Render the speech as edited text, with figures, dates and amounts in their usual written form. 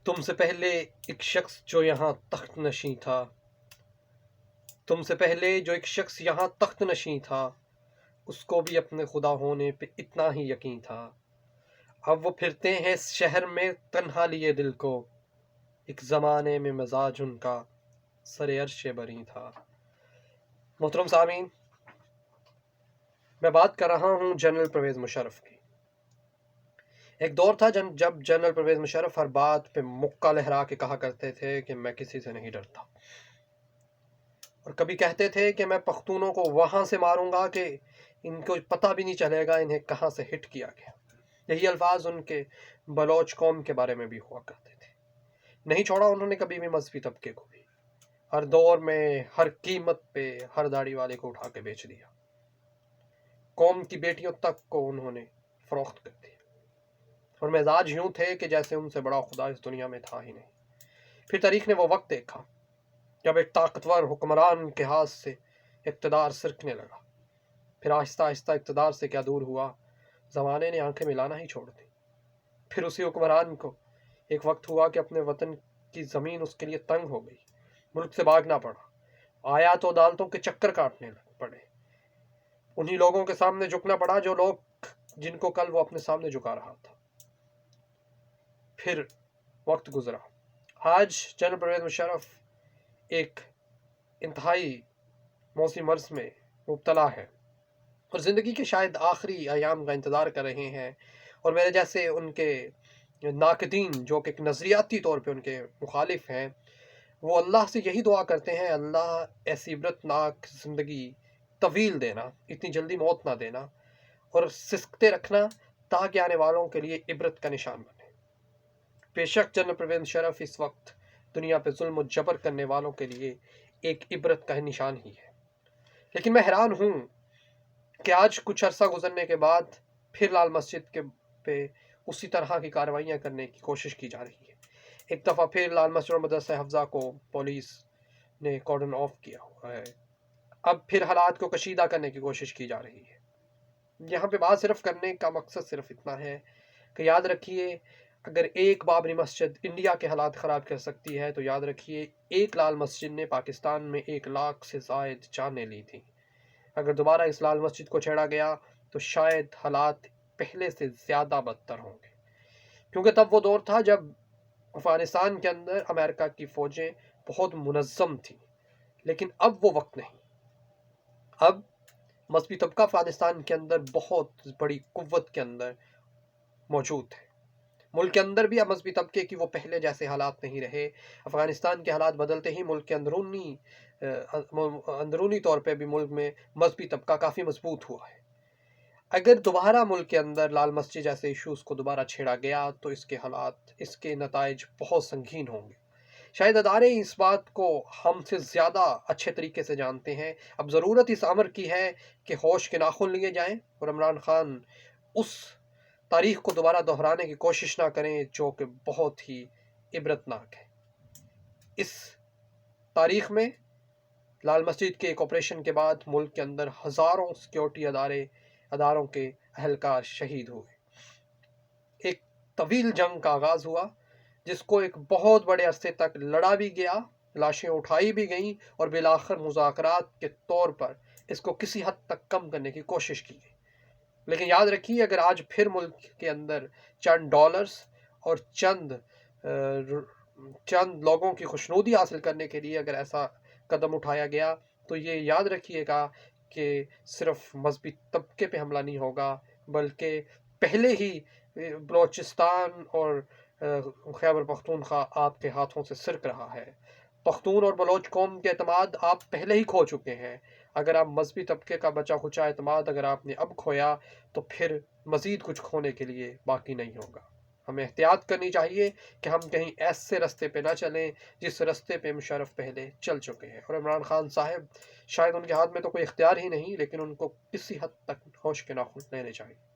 تم سے پہلے ایک شخص جو یہاں تخت نشیں تھا، تم سے پہلے جو ایک شخص یہاں تخت نشیں تھا، اس کو بھی اپنے خدا ہونے پہ اتنا ہی یقین تھا۔ اب وہ پھرتے ہیں اس شہر میں تنہا لیے دل کو، ایک زمانے میں مزاج ان کا سر عرش بری تھا۔ محترم سامعین، میں بات کر رہا ہوں جنرل پرویز مشرف کی۔ ایک دور تھا جب جنرل پرویز مشرف ہر بات پہ مکہ لہرا کے کہا کرتے تھے کہ میں کسی سے نہیں ڈرتا، اور کبھی کہتے تھے کہ میں پختونوں کو وہاں سے ماروں گا کہ ان کو پتہ بھی نہیں چلے گا انہیں کہاں سے ہٹ کیا گیا۔ یہی الفاظ ان کے بلوچ قوم کے بارے میں بھی ہوا کرتے تھے۔ نہیں چھوڑا انہوں نے کبھی بھی مذہبی طبقے کو بھی، ہر دور میں ہر قیمت پہ ہر داڑھی والے کو اٹھا کے بیچ دیا، قوم کی بیٹیوں تک کو انہوں نے فروخت کر دیا، اور مزاج یوں تھے کہ جیسے ان سے بڑا خدا اس دنیا میں تھا ہی نہیں۔ پھر تاریخ نے وہ وقت دیکھا جب ایک طاقتور حکمران کے ہاتھ سے اقتدار سرکنے لگا۔ پھر آہستہ آہستہ اقتدار سے کیا دور ہوا، زمانے نے آنکھیں ملانا ہی چھوڑ دی۔ پھر اسی حکمران کو ایک وقت ہوا کہ اپنے وطن کی زمین اس کے لیے تنگ ہو گئی، ملک سے بھاگنا پڑا، آیات و عدالتوں کے چکر کاٹنے پڑے، انہی لوگوں کے سامنے جھکنا پڑا جو لوگ جن کو کل وہ اپنے سامنے جھکا رہا تھا۔ پھر وقت گزرا، آج جنرل پرویز مشرف ایک انتہائی موسمی مرض میں مبتلا ہے اور زندگی کے شاید آخری ایام کا انتظار کر رہے ہیں، اور میرے جیسے ان کے ناقدین جو کہ نظریاتی طور پہ ان کے مخالف ہیں، وہ اللہ سے یہی دعا کرتے ہیں، اللہ ایسی عبرتناک زندگی طویل دینا، اتنی جلدی موت نہ دینا، اور سسکتے رکھنا تاکہ آنے والوں کے لیے عبرت کا نشان بنے۔ بے شک جنرل پرویز مشرف اس وقت دنیا پہ ظلم و جبر کرنے والوں کے لیے ایک عبرت کا نشان ہی ہے، لیکن میں حیران ہوں کہ آج کچھ عرصہ گزرنے کے بعد پھر لال مسجد کے پہ اسی طرح کی کارروائیاں کرنے کی کوشش کی جا رہی ہے۔ ایک دفعہ پھر لال مسجد اور مدرسہ حفظہ کو پولیس نے کارڈن آف کیا ہوا ہے، اب پھر حالات کو کشیدہ کرنے کی کوشش کی جا رہی ہے۔ یہاں پہ بات صرف کرنے کا مقصد صرف اتنا ہے کہ یاد رکھیے، اگر ایک بابری مسجد انڈیا کے حالات خراب کر سکتی ہے تو یاد رکھیے ایک لال مسجد نے پاکستان میں 1,00,000 سے زائد جانیں لی تھیں۔ اگر دوبارہ اس لال مسجد کو چھیڑا گیا تو شاید حالات پہلے سے زیادہ بدتر ہوں گے، کیونکہ تب وہ دور تھا جب افغانستان کے اندر امریکہ کی فوجیں بہت منظم تھیں، لیکن اب وہ وقت نہیں۔ اب مذہبی طبقہ افغانستان کے اندر بہت بڑی قوت کے اندر موجود ہے۔ ملک کے اندر بھی اب مذہبی طبقے کی وہ پہلے جیسے حالات نہیں رہے۔ افغانستان کے حالات بدلتے ہی ملک کے اندرونی طور پہ بھی ملک میں مذہبی طبقہ کافی مضبوط ہوا ہے۔ اگر دوبارہ ملک کے اندر لال مسجد جیسے ایشوز کو دوبارہ چھیڑا گیا تو اس کے حالات، اس کے نتائج بہت سنگین ہوں گے۔ شاید ادارے اس بات کو ہم سے زیادہ اچھے طریقے سے جانتے ہیں۔ اب ضرورت اس امر کی ہے کہ ہوش کے ناخن لیے جائیں اور عمران خان اس تاریخ کو دوبارہ دہرانے کی کوشش نہ کریں جو کہ بہت ہی عبرتناک ہے۔ اس تاریخ میں لال مسجد کے ایک آپریشن کے بعد ملک کے اندر ہزاروں سیکیورٹی اداروں کے اہلکار شہید ہوئے۔ ایک طویل جنگ کا آغاز ہوا جس کو ایک بہت بڑے عرصے تک لڑا بھی گیا، لاشیں اٹھائی بھی گئیں، اور بالآخر مذاکرات کے طور پر اس کو کسی حد تک کم کرنے کی کوشش کی گئی۔ لیکن یاد رکھیے، اگر آج پھر ملک کے اندر چند ڈالرز اور چند لوگوں کی خوشنودی حاصل کرنے کے لیے اگر ایسا قدم اٹھایا گیا تو یہ یاد رکھیے گا کہ صرف مذہبی طبقے پہ حملہ نہیں ہوگا، بلکہ پہلے ہی بلوچستان اور خیبر پختونخوا آپ کے ہاتھوں سے سرک رہا ہے۔ پختون اور بلوچ قوم کے اعتماد آپ پہلے ہی کھو چکے ہیں۔ اگر آپ مذہبی طبقے کا بچا کھچا اعتماد اگر آپ نے اب کھویا تو پھر مزید کچھ کھونے کے لیے باقی نہیں ہوگا۔ ہمیں احتیاط کرنی چاہیے کہ ہم کہیں ایسے رستے پہ نہ چلیں جس رستے پہ مشرف پہلے چل چکے ہیں، اور عمران خان صاحب شاید ان کے ہاتھ میں تو کوئی اختیار ہی نہیں، لیکن ان کو کسی حد تک ہوش کے ناخن لینے چاہیے۔